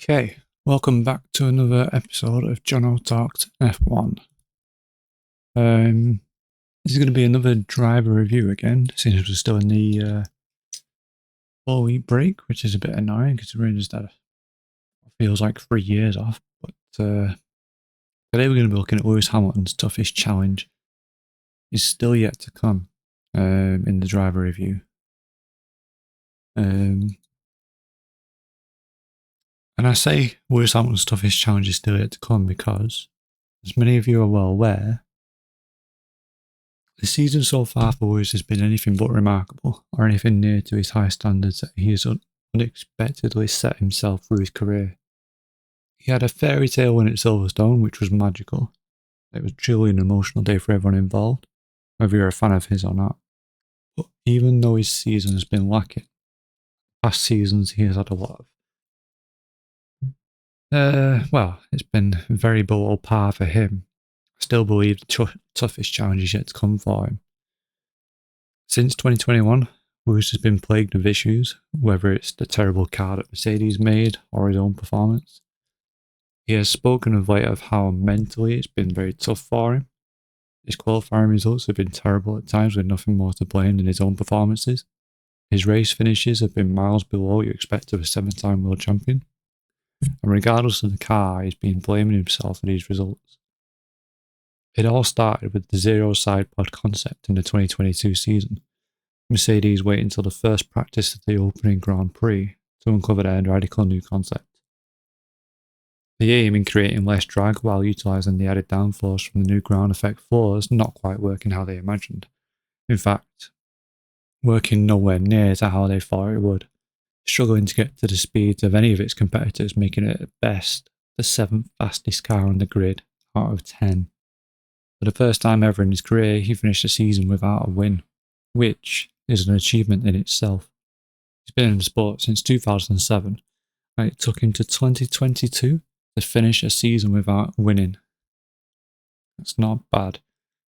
Okay, welcome back to another episode of Jono Talks F1. This is going to be another driver review again, since we're still in the 4-week break, which is a bit annoying because we're just had feels like 3 years off. But today we're going to be looking at Lewis Hamilton's toughest challenge. Is still yet to come in the driver review. And I say Lewis Hamilton's toughest challenge is still yet to come because, as many of you are well aware, the season so far for Lewis has been anything but remarkable, or anything near to his high standards that he has unexpectedly set himself through his career. He had a fairy tale win at Silverstone, which was magical. It was truly an emotional day for everyone involved, whether you're a fan of his or not. But even though his season has been lacking, past seasons he has had a lot of it's been very below par for him. I still believe the toughest challenge is yet to come for him. Since 2021, Lewis has been plagued with issues, whether it's the terrible car that Mercedes made or his own performance. He has spoken of late of how mentally it's been very tough for him. His qualifying results have been terrible at times with nothing more to blame than his own performances. His race finishes have been miles below what you expect of a 7-time world champion. And regardless of the car, he's been blaming himself for these results. It all started with the zero side pod concept in the 2022 season. Mercedes waited until the first practice of the opening Grand Prix to uncover their radical new concept. The aim in creating less drag while utilising the added downforce from the new ground effect floors not quite working how they imagined. In fact, working nowhere near to how they thought it would, struggling to get to the speeds of any of its competitors, making it at best the 7th fastest car on the grid out of 10. For the first time ever in his career, he finished the season without a win, which is an achievement in itself. He's been in the sport since 2007, and it took him to 2022 to finish a season without winning. That's not a bad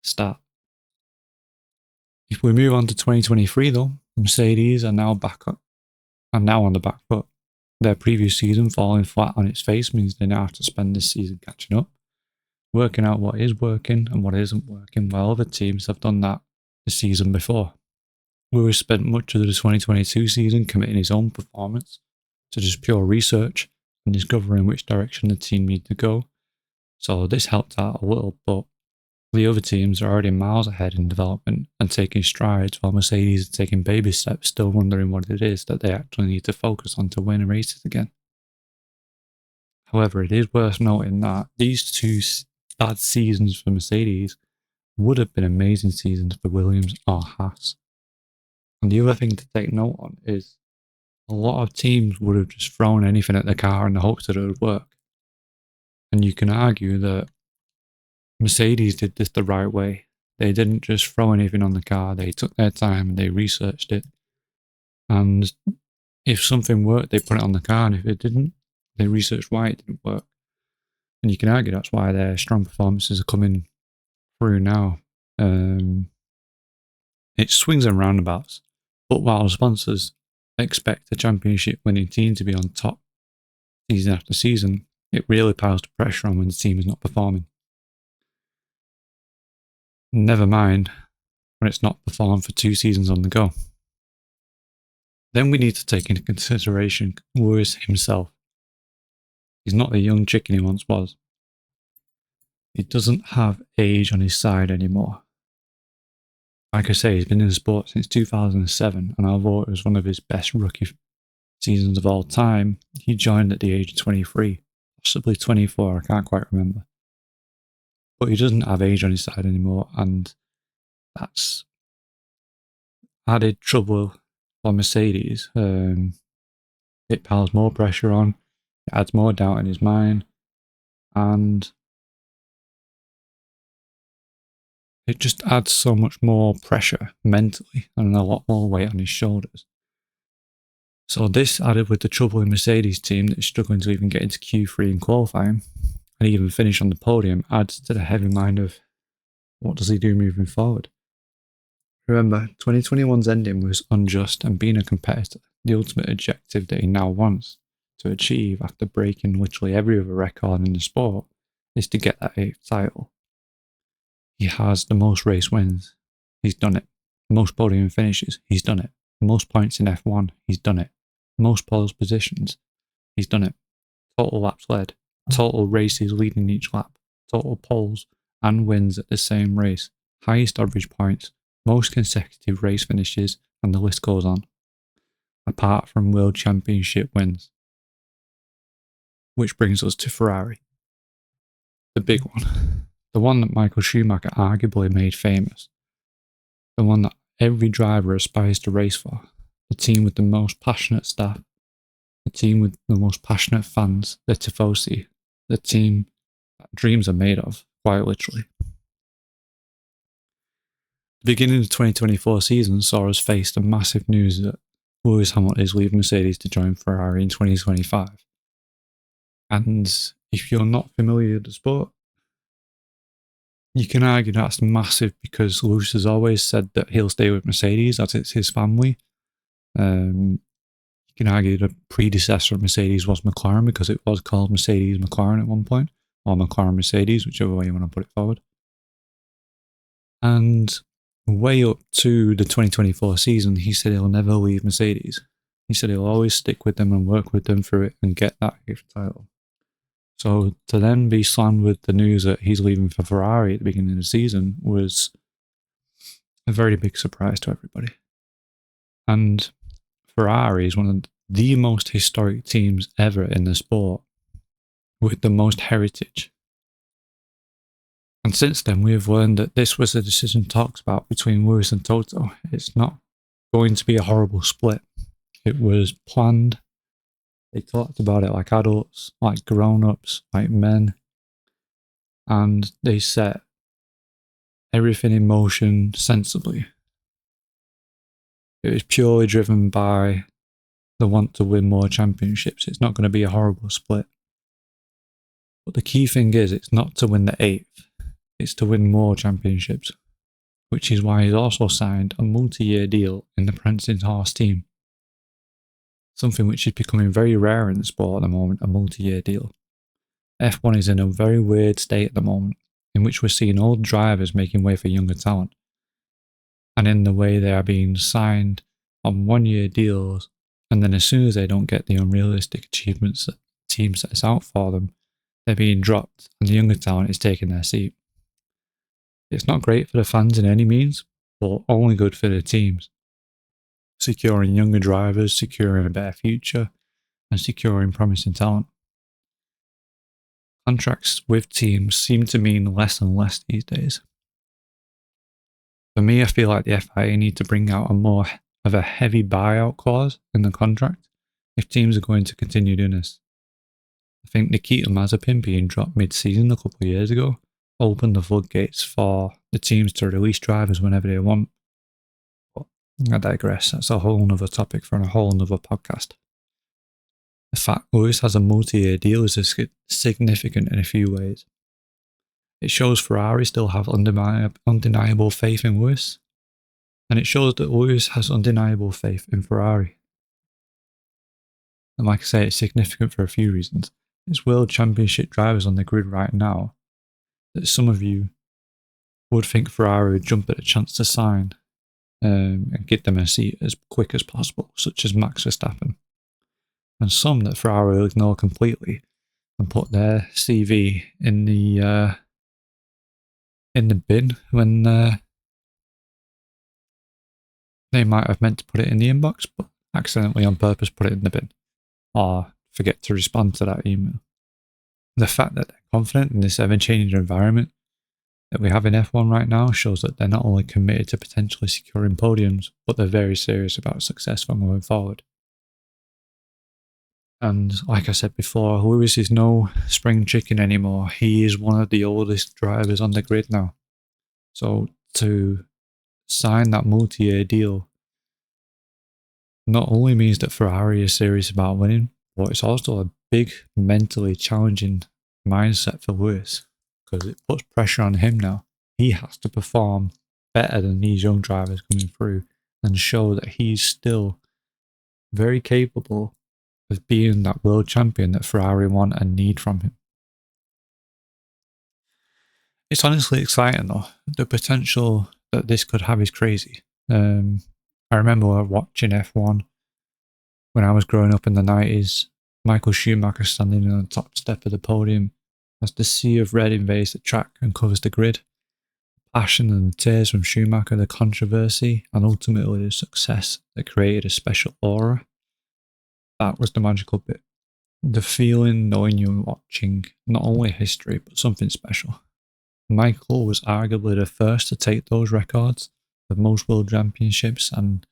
stat. If we move on to 2023 though, Mercedes are now on the back foot. Their previous season falling flat on its face means they now have to spend this season catching up, working out what is working and what isn't working, while other teams have done that the season before. Lewis spent much of the 2022 season committing his own performance to just pure research and discovering which direction the team needed to go. So this helped out a little, but the other teams are already miles ahead in development and taking strides, while Mercedes are taking baby steps, still wondering what it is that they actually need to focus on to win races again. However, it is worth noting that these two bad seasons for Mercedes would have been amazing seasons for Williams or Haas. And the other thing to take note on is a lot of teams would have just thrown anything at the car in the hopes that it would work. And you can argue that Mercedes did this the right way. They didn't just throw anything on the car, they took their time and they researched it. And if something worked, they put it on the car, and if it didn't, they researched why it didn't work. And you can argue that's why their strong performances are coming through now. It swings and roundabouts. But while sponsors expect a championship winning team to be on top season after season, it really piles the pressure on when the team is not performing. Never mind when it's not performed for 2 seasons on the go. Then we need to take into consideration Lewis himself. He's not the young chicken he once was. He doesn't have age on his side anymore. Like I say, he's been in the sport since 2007, and although it was one of his best rookie seasons of all time, he joined at the age of 23, possibly 24, I can't quite remember. But he doesn't have age on his side anymore, and that's added trouble for Mercedes. It piles more pressure on, it adds more doubt in his mind, and it just adds so much more pressure mentally and a lot more weight on his shoulders. So this, added with the trouble in Mercedes team that is struggling to even get into Q3 in qualifying and even finish on the podium, adds to the heavy mind of what does he do moving forward. Remember, 2021's ending was unjust, and being a competitor, the ultimate objective that he now wants, to achieve after breaking literally every other record in the sport is to get that 8th title. He has the most race wins. He's done it. Most podium finishes. He's done it. Most points in F1. He's done it. Most pole positions. He's done it. Total laps led. Total races leading each lap. Total poles and wins at the same race. Highest average points. Most consecutive race finishes, and the list goes on. Apart from World Championship wins. Which brings us to Ferrari. The big one. The one that Michael Schumacher arguably made famous. The one that every driver aspires to race for. The team with the most passionate staff. The team with the most passionate fans. The Tifosi. The team that dreams are made of, quite literally. The beginning of the 2024 season saw us face the massive news that Lewis Hamilton is leaving Mercedes to join Ferrari in 2025. And if you're not familiar with the sport, you can argue that's massive because Lewis has always said that he'll stay with Mercedes as it's his family. You can argue the predecessor of Mercedes was McLaren because it was called Mercedes McLaren at one point, or McLaren Mercedes, whichever way you want to put it forward. And way up to the 2024 season, he said he'll never leave Mercedes. He said he'll always stick with them and work with them through it and get that 8th title. So to then be slammed with the news that he's leaving for Ferrari at the beginning of the season was a very big surprise to everybody. And Ferrari is one of the most historic teams ever in the sport, with the most heritage. And since then, we have learned that this was a decision talked about between Lewis and Toto. It's not going to be a horrible split. It was planned. They talked about it like adults, like grown-ups, like men. And they set everything in motion sensibly. It was purely driven by the want to win more championships. It's not going to be a horrible split. But the key thing is, it's not to win the 8th. It's to win more championships. Which is why he's also signed a multi-year deal in the Prancing Horse team. Something which is becoming very rare in the sport at the moment, a multi-year deal. F1 is in a very weird state at the moment, in which we're seeing old drivers making way for younger talent. And in the way they are being signed on 1-year deals, and then as soon as they don't get the unrealistic achievements that the team sets out for them, they're being dropped, and the younger talent is taking their seat. It's not great for the fans in any means, but only good for the teams. Securing younger drivers, securing a better future, and securing promising talent. Contracts with teams seem to mean less and less these days. For me, I feel like the FIA need to bring out a more of a heavy buyout clause in the contract if teams are going to continue doing this. I think Nikita Mazepin being dropped mid-season a couple of years ago opened the floodgates for the teams to release drivers whenever they want. But I digress. That's a whole nother topic for a whole nother podcast. The fact Lewis has a multi-year deal is significant in a few ways. It shows Ferrari still have undeniable faith in Lewis, and it shows that Lewis has undeniable faith in Ferrari. And like I say, it's significant for a few reasons. It's World Championship drivers on the grid right now that some of you would think Ferrari would jump at a chance to sign and get them a seat as quick as possible, such as Max Verstappen. And some that Ferrari will ignore completely and put their CV in the bin when they might have meant to put it in the inbox, but accidentally on purpose put it in the bin, or forget to respond to that email. The fact that they're confident in this ever-changing environment that we have in F1 right now shows that they're not only committed to potentially securing podiums, but they're very serious about success from moving forward. And like I said before, Lewis is no spring chicken anymore. He is one of the oldest drivers on the grid now. So to sign that multi-year deal not only means that Ferrari is serious about winning, but it's also a big mentally challenging mindset for Lewis, because it puts pressure on him now. He has to perform better than these young drivers coming through and show that he's still very capable of being that world champion that Ferrari want and need from him. It's honestly exciting though. The potential that this could have is crazy. I remember watching F1 when I was growing up in the 90s. Michael Schumacher standing on the top step of the podium as the sea of red invades the track and covers the grid. Passion and the tears from Schumacher, the controversy, and ultimately the success that created a special aura. That was the magical bit. The feeling knowing you were watching not only history, but something special. Michael was arguably the first to take those records of most world championships and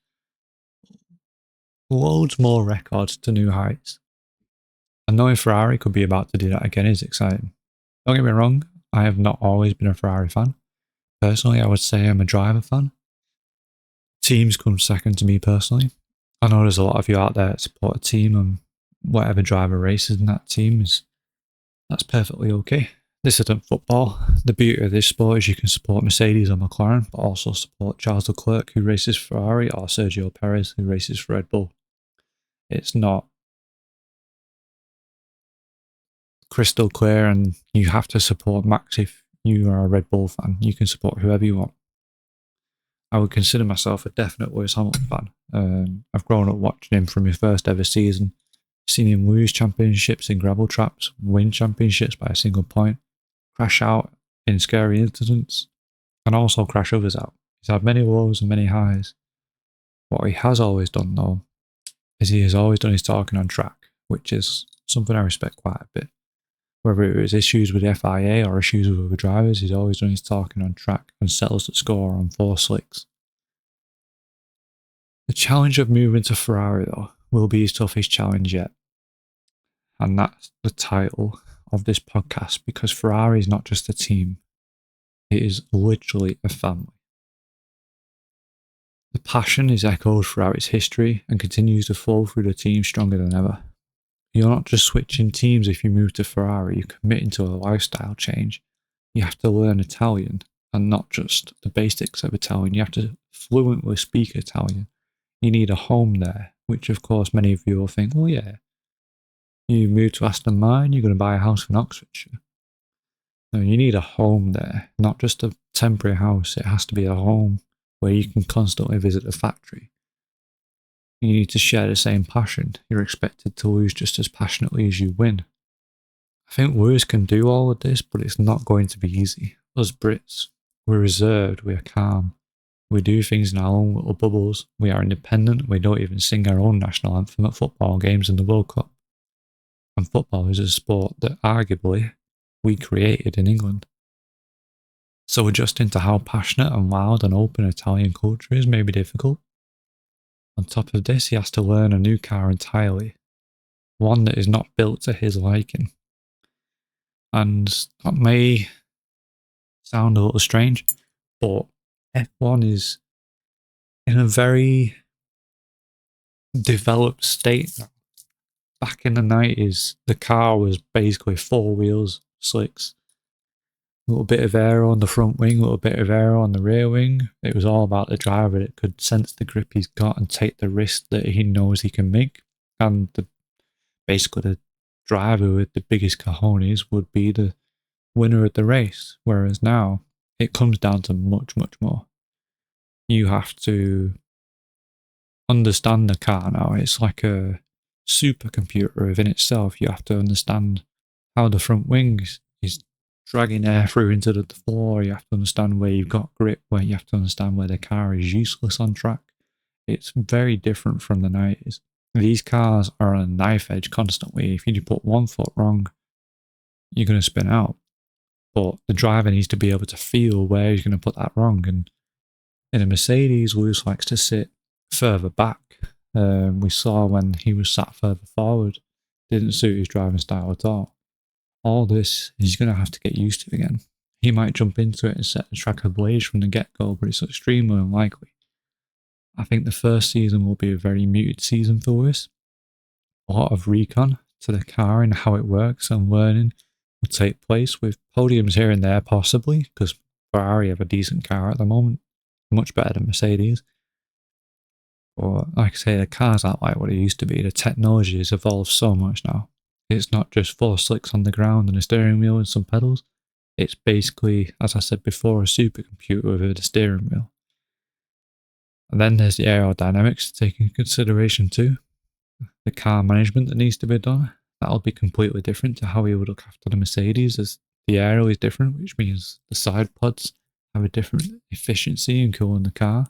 loads more records to new heights. And knowing Ferrari could be about to do that again is exciting. Don't get me wrong, I have not always been a Ferrari fan. Personally, I would say I'm a driver fan. Teams come second to me personally. I know there's a lot of you out there that support a team and whatever driver races in that team that's perfectly okay. This isn't football. The beauty of this sport is you can support Mercedes or McLaren, but also support Charles Leclerc, who races for Ferrari, or Sergio Perez, who races for Red Bull. It's not crystal clear, and you have to support Max if you are a Red Bull fan. You can support whoever you want. I would consider myself a definite Lewis Hamilton fan. I've grown up watching him from his first ever season, seen him lose championships in gravel traps, win championships by a single point, crash out in scary incidents, and also crash others out. He's had many lows and many highs. What he has always done, though, is he has always done his talking on track, which is something I respect quite a bit. Whether it was issues with the FIA or issues with other drivers, he's always done his talking on track and settles the score on 4 slicks. The challenge of moving to Ferrari, though, will be his toughest challenge yet. And that's the title of this podcast, because Ferrari is not just a team, it is literally a family. The passion is echoed throughout its history and continues to flow through the team stronger than ever. You're not just switching teams if you move to Ferrari, you're committing to a lifestyle change. You have to learn Italian, and not just the basics of Italian. You have to fluently speak Italian. You need a home there, which of course many of you will think, well, yeah, you move to Aston Martin, you're going to buy a house in Oxfordshire. No, you need a home there, not just a temporary house. It has to be a home where you can constantly visit the factory. You need to share the same passion. You're expected to lose just as passionately as you win. I think Lewis can do all of this, but it's not going to be easy. Us Brits, we're reserved, we're calm. We do things in our own little bubbles. We are independent. We don't even sing our own national anthem at football games and the World Cup. And football is a sport that arguably we created in England. So adjusting to how passionate and loud and open Italian culture is may be difficult. On top of this, he has to learn a new car entirely, one that is not built to his liking. And that may sound a little strange, but F1 is in a very developed state now. Back in the 90s, the car was basically 4 wheels, slicks, a little bit of aero on the front wing, a little bit of aero on the rear wing. It was all about the driver that could sense the grip he's got and take the risk that he knows he can make. And basically the driver with the biggest cojones would be the winner of the race. Whereas now, it comes down to much, much more. You have to understand the car now. It's like a supercomputer within itself. You have to understand how the front wings is dragging air through into the floor. You have to understand where you've got grip, where you have to understand where the car is useless on track. It's very different from the 90s. These cars are on a knife edge constantly. If you put one foot wrong, you're going to spin out. But the driver needs to be able to feel where he's going to put that wrong. And in a Mercedes, Lewis likes to sit further back. We saw when he was sat further forward, didn't suit his driving style at all. All this he's going to have to get used to again. He might jump into it and set the track ablaze from the get-go, but it's extremely unlikely. I think the first season will be a very muted season for Lewis. A lot of recon to the car and how it works and learning will take place, with podiums here and there possibly, because Ferrari have a decent car at the moment, much better than Mercedes. But like I say, the cars aren't like what it used to be. The technology has evolved so much now. It's not just 4 slicks on the ground and a steering wheel and some pedals. It's basically, as I said before, a supercomputer with a steering wheel. And then there's the aerodynamics to take into consideration too. The car management that needs to be done. That'll be completely different to how you would look after the Mercedes, as the aero is different, which means the side pods have a different efficiency in cooling the car.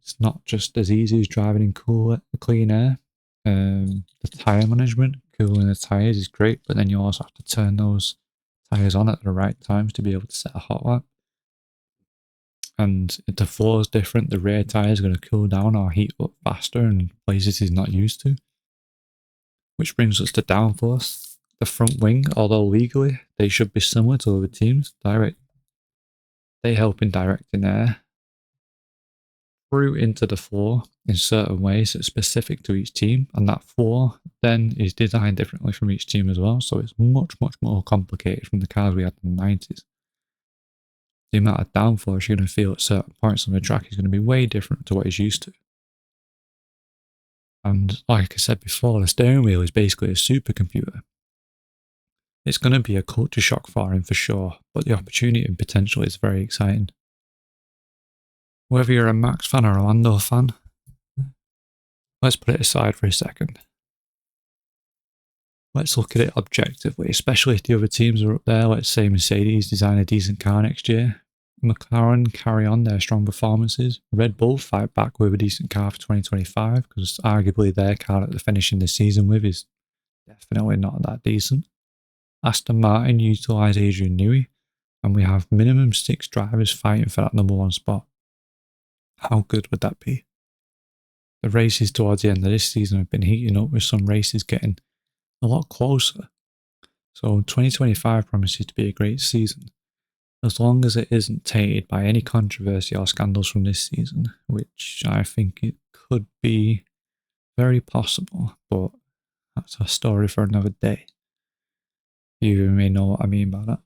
It's not just as easy as driving in cool, clean air. The tyre management, cooling the tyres is great, but then you also have to turn those tyres on at the right times to be able to set a hot lap. And the floor is different. The rear tyre is going to cool down or heat up faster in places he's not used to. Which brings us to downforce. The front wing, although legally they should be similar to other teams, they help in directing air through into the floor in certain ways that's specific to each team, and that floor then is designed differently from each team as well, so it's much more complicated from the cars we had in the 90s. The amount of downforce you're going to feel at certain points on the track is going to be way different to what he's used to. And like I said before, the steering wheel is basically a supercomputer. It's going to be a culture shock for him for sure, but the opportunity and potential is very exciting. Whether you're a Max fan or a Lando fan, let's put it aside for a second. Let's look at it objectively, especially if the other teams are up there. Let's say Mercedes design a decent car next year. McLaren carry on their strong performances. Red Bull fight back with a decent car for 2025, because arguably their car that they're finishing the season with is definitely not that decent. Aston Martin utilise Adrian Newey, and we have minimum 6 drivers fighting for that number 1 spot. How good would that be? The races towards the end of this season have been heating up, with some races getting a lot closer. So 2025 promises to be a great season, as long as it isn't tainted by any controversy or scandals from this season, which I think it could be very possible, but that's a story for another day. You may know what I mean by that.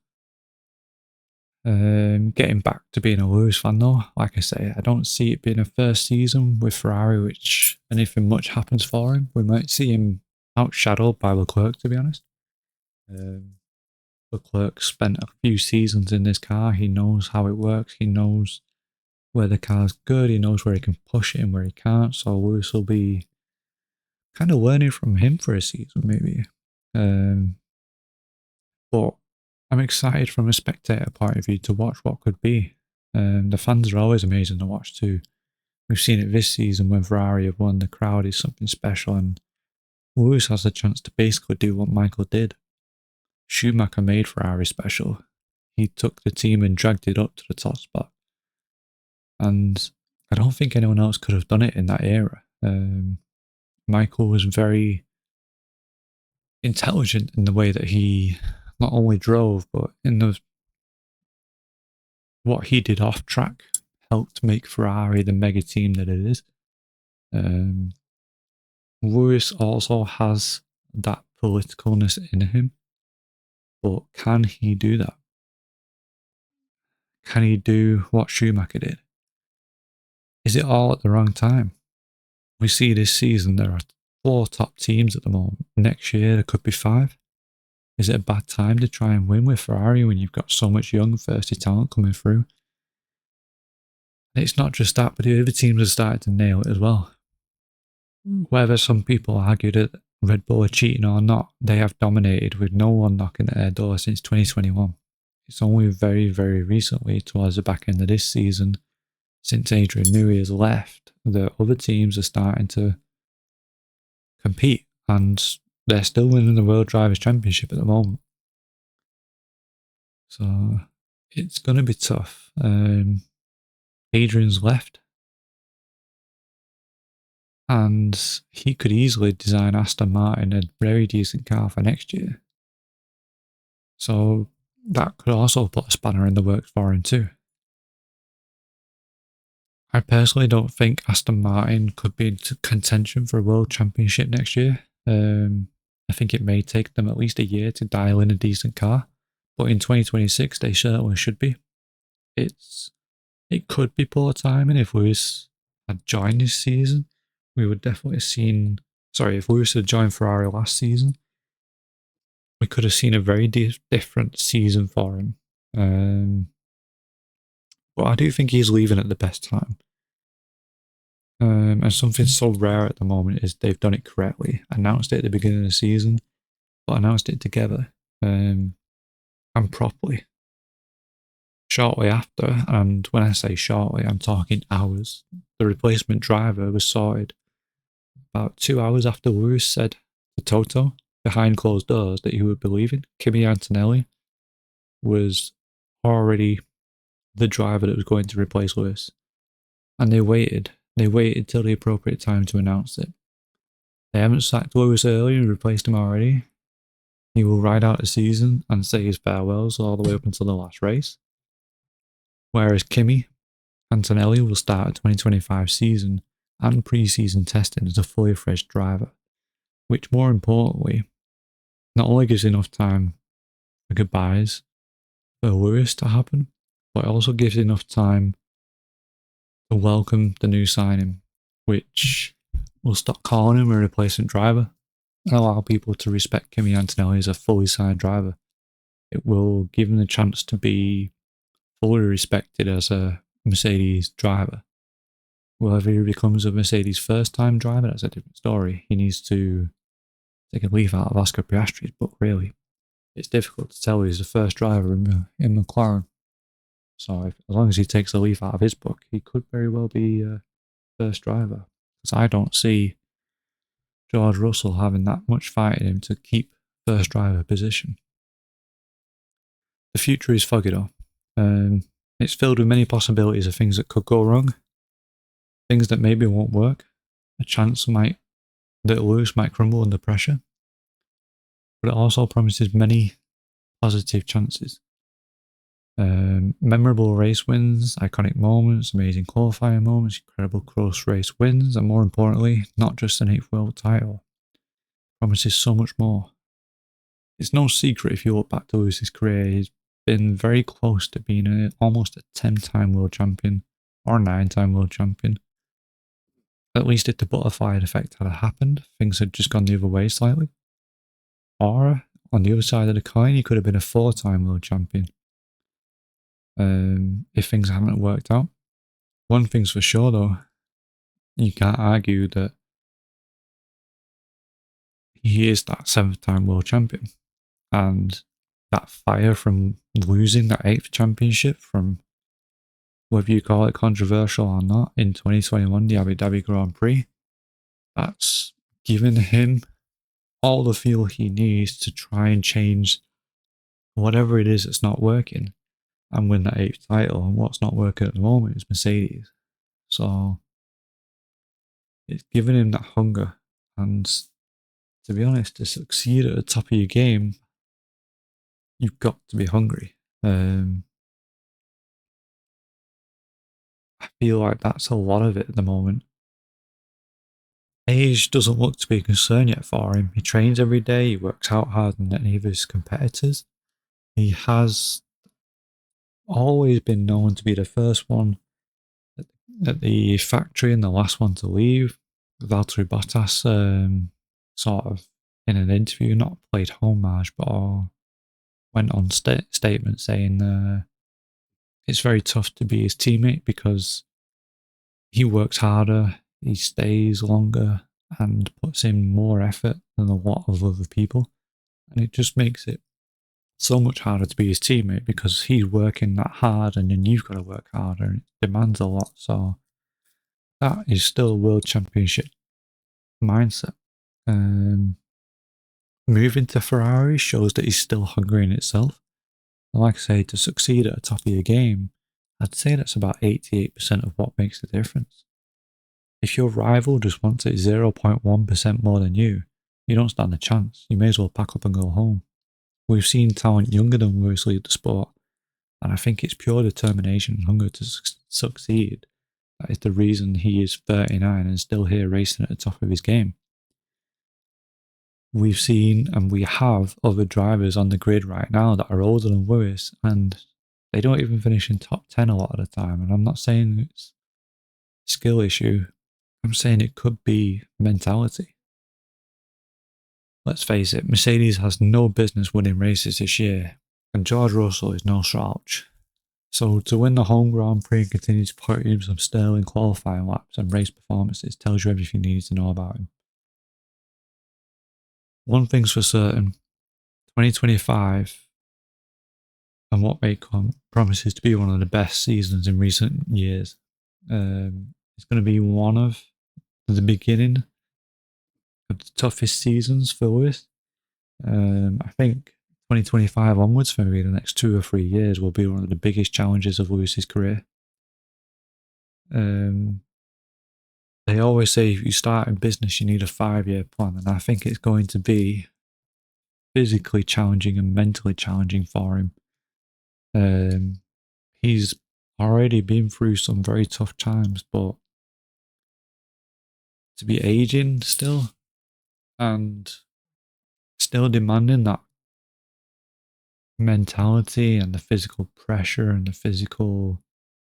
Getting back to being a Lewis fan though, like I say, I don't see it being a first season with Ferrari which anything much happens for him. We might see him outshadowed by Leclerc, to be honest. Leclerc spent a few seasons in this car. He knows how it works. He knows where the car's good. He knows where he can push it and where he can't. So Lewis will be kind of learning from him for a season, maybe. But I'm excited from a spectator point of view to watch what could be. The fans are always amazing to watch too. We've seen it this season when Ferrari have won. The crowd is something special, and Lewis has the chance to basically do what Michael did. Schumacher made Ferrari special. He took the team and dragged it up to the top spot. And I don't think anyone else could have done it in that era. Michael was very intelligent in the way that he not only drove, but in what he did off track helped make Ferrari the mega team that it is. Lewis also has that politicalness in him, but can he do that? Can he do what Schumacher did? Is it all at the wrong time? We see this season there are 4 top teams at the moment. Next year there could be 5. Is it a bad time to try and win with Ferrari when you've got so much young, thirsty talent coming through? And it's not just that, but the other teams have started to nail it as well. Whether some people argue that Red Bull are cheating or not, they have dominated with no one knocking at their door since 2021. It's only very, very recently, towards the back end of this season, since Adrian Newey has left, the other teams are starting to compete, and they're still winning the World Drivers' Championship at the moment. So it's going to be tough. Adrian's left, and he could easily design Aston Martin a very decent car for next year. So that could also put a spanner in the works for him too. I personally don't think Aston Martin could be in contention for a World Championship next year. I think it may take them at least a year to dial in a decent car, but in 2026 they certainly should be. It could be poor timing if Lewis had joined this season, we would definitely have seen. Sorry, if Lewis had joined Ferrari last season, we could have seen a very different season for him. But I do think he's leaving at the best time. And something so rare at the moment is they've done it correctly. Announced it at the beginning of the season, but announced it together and properly. Shortly after, and when I say shortly, I'm talking hours, the replacement driver was sorted about 2 hours after Lewis said to Toto, behind closed doors, that he would be leaving. Kimi Antonelli was already the driver that was going to replace Lewis. And they waited. They waited till the appropriate time to announce it. They haven't sacked Lewis early and replaced him already. He will ride out the season and say his farewells all the way up until the last race. Whereas Kimi Antonelli will start a 2025 season and pre-season testing as a fully fledged driver, which more importantly, not only gives enough time for goodbyes for Lewis to happen, but it also gives enough time to welcome the new signing, which will stop calling him a replacement driver and allow people to respect Kimi Antonelli as a fully signed driver. It will give him the chance to be fully respected as a Mercedes driver. Whether he becomes a Mercedes first-time driver, that's a different story. He needs to take a leaf out of Oscar Piastri's book, really. It's difficult to tell he's the first driver in McLaren. So as long as he takes a leaf out of his book, he could very well be first driver. Because I don't see George Russell having that much fight in him to keep first driver position. The future is foggy though. It's filled with many possibilities of things that could go wrong, things that maybe won't work, a chance that Lewis might crumble under pressure, but it also promises many positive chances. Memorable race wins, iconic moments, amazing qualifying moments, incredible close race wins, and more importantly, not just an 8th world title. Promises so much more. It's no secret if you look back to Lewis's career, he's been very close to being almost a 10-time world champion or a 9-time world champion. At least if the butterfly effect had happened, things had just gone the other way slightly. Or, on the other side of the coin, he could have been a 4-time world champion. If things haven't worked out. One thing's for sure though, you can't argue that he is that 7th-time world champion. And that fire from losing that 8th championship, from whether you call it controversial or not, in 2021, the Abu Dhabi Grand Prix, that's given him all the fuel he needs to try and change whatever it is that's not working and win that 8th title. And what's not working at the moment is Mercedes. So it's given him that hunger. And to be honest, to succeed at the top of your game, you've got to be hungry. I feel like that's a lot of it at the moment. Age doesn't look to be a concern yet for him. He trains every day, he works out harder than any of his competitors. He has always been known to be the first one at the factory and the last one to leave. Valtteri Bottas sort of in an interview, not played homage, but went on statement saying it's very tough to be his teammate because he works harder, he stays longer and puts in more effort than a lot of other people. And it just makes it so much harder to be his teammate because he's working that hard and then you've got to work harder and it demands a lot. So that is still a world championship mindset. Moving to Ferrari shows that he's still hungry in itself. And like I say, to succeed at the top of your game, I'd say that's about 88% of what makes the difference. If your rival just wants it 0.1% more than you, you don't stand a chance. You may as well pack up and go home. We've seen talent younger than Lewis lead the sport, and I think it's pure determination and hunger to succeed. That is the reason he is 39 and still here racing at the top of his game. We've seen and we have other drivers on the grid right now that are older than Lewis, and they don't even finish in top 10 a lot of the time. And I'm not saying skill issue. I'm saying it could be mentality. Let's face it, Mercedes has no business winning races this year, and George Russell is no slouch. So to win the home Grand Prix and continue to put in some sterling qualifying laps and race performances tells you everything you need to know about him. One thing's for certain, 2025 and what may come promises to be one of the best seasons in recent years. It's going to be one of the beginning of the toughest seasons for Lewis. I think 2025 onwards, for maybe the next 2 or 3 years, will be one of the biggest challenges of Lewis's career. They always say if you start in business, you need a 5-year plan, and I think it's going to be physically challenging and mentally challenging for him. He's already been through some very tough times, but to be aging still and still demanding that mentality and the physical pressure and the physical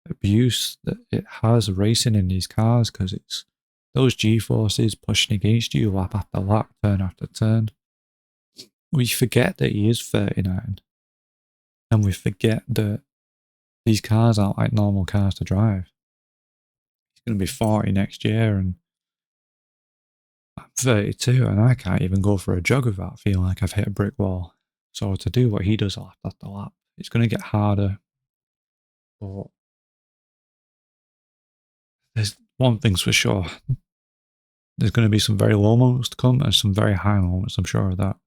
abuse that it has racing in these cars, because it's those G-forces pushing against you lap after lap, turn after turn. We forget that he is 39, and we forget that these cars aren't like normal cars to drive. He's going to be 40 next year, and I'm 32, and I can't even go for a jog without feeling like I've hit a brick wall. So to do what he does lap after lap, it's going to get harder. But there's one thing's for sure. There's going to be some very low moments to come and some very high moments, I'm sure of that.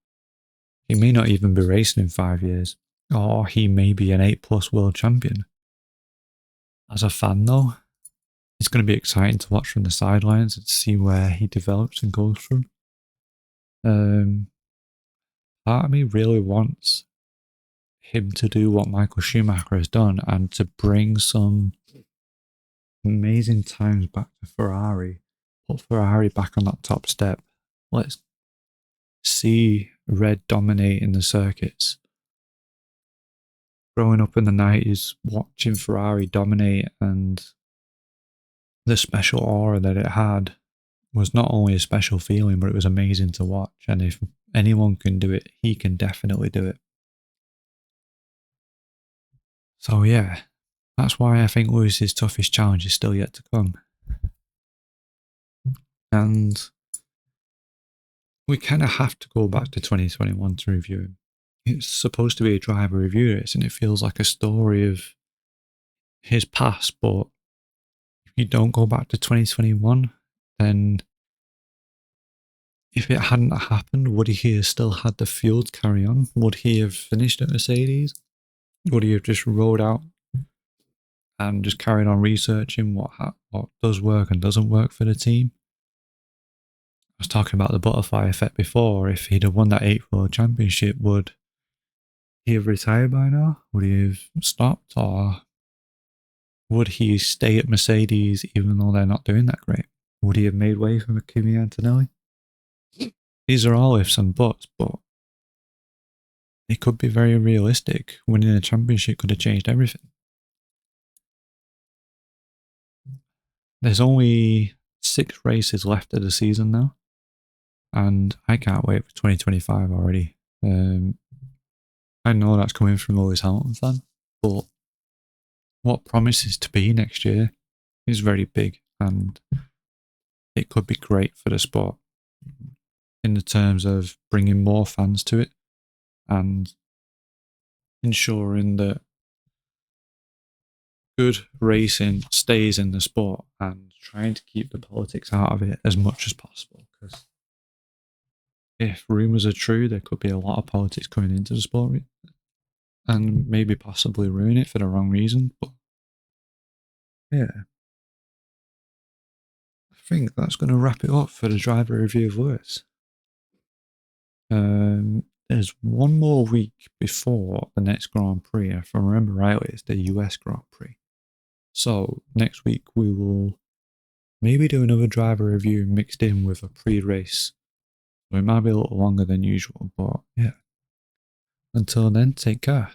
He may not even be racing in 5 years, or he may be an 8+ world champion. As a fan, though, it's going to be exciting to watch from the sidelines and see where he develops and goes from. Part of me really wants him to do what Michael Schumacher has done and to bring some amazing times back to Ferrari, put Ferrari back on that top step. Let's see Red dominate in the circuits. Growing up in the 90s, watching Ferrari dominate and the special aura that it had was not only a special feeling, but it was amazing to watch. And if anyone can do it, he can definitely do it. So yeah, that's why I think Lewis's toughest challenge is still yet to come. And we kind of have to go back to 2021 to review him. It's supposed to be a driver review race, and it feels like a story of his past, but if you don't go back to 2021, then if it hadn't happened, would he have still had the fuel to carry on? Would he have finished at Mercedes? Would he have just rode out and just carried on researching what does work and doesn't work for the team? I was talking about the butterfly effect before. If he'd have won that 8th World Championship, would he have retired by now? Would he have stopped? Or would he stay at Mercedes even though they're not doing that great? Would he have made way for Kimi Antonelli? These are all ifs and buts, but it could be very realistic. Winning a championship could have changed everything. There's only 6 races left of the season now, and I can't wait for 2025 already. I know that's coming from a Lewis Hamilton fan, but what promises to be next year is very big, and it could be great for the sport in the terms of bringing more fans to it and ensuring that good racing stays in the sport and trying to keep the politics out of it as much as possible. Because if rumours are true, there could be a lot of politics coming into the sport and maybe possibly ruin it for the wrong reason. But yeah, I think that's going to wrap it up for the driver review of Lewis. There's one more week before the next Grand Prix. If I remember rightly, it's the US Grand Prix. So next week we will maybe do another driver review mixed in with a pre-race. So it might be a little longer than usual, but yeah. Until then, take care.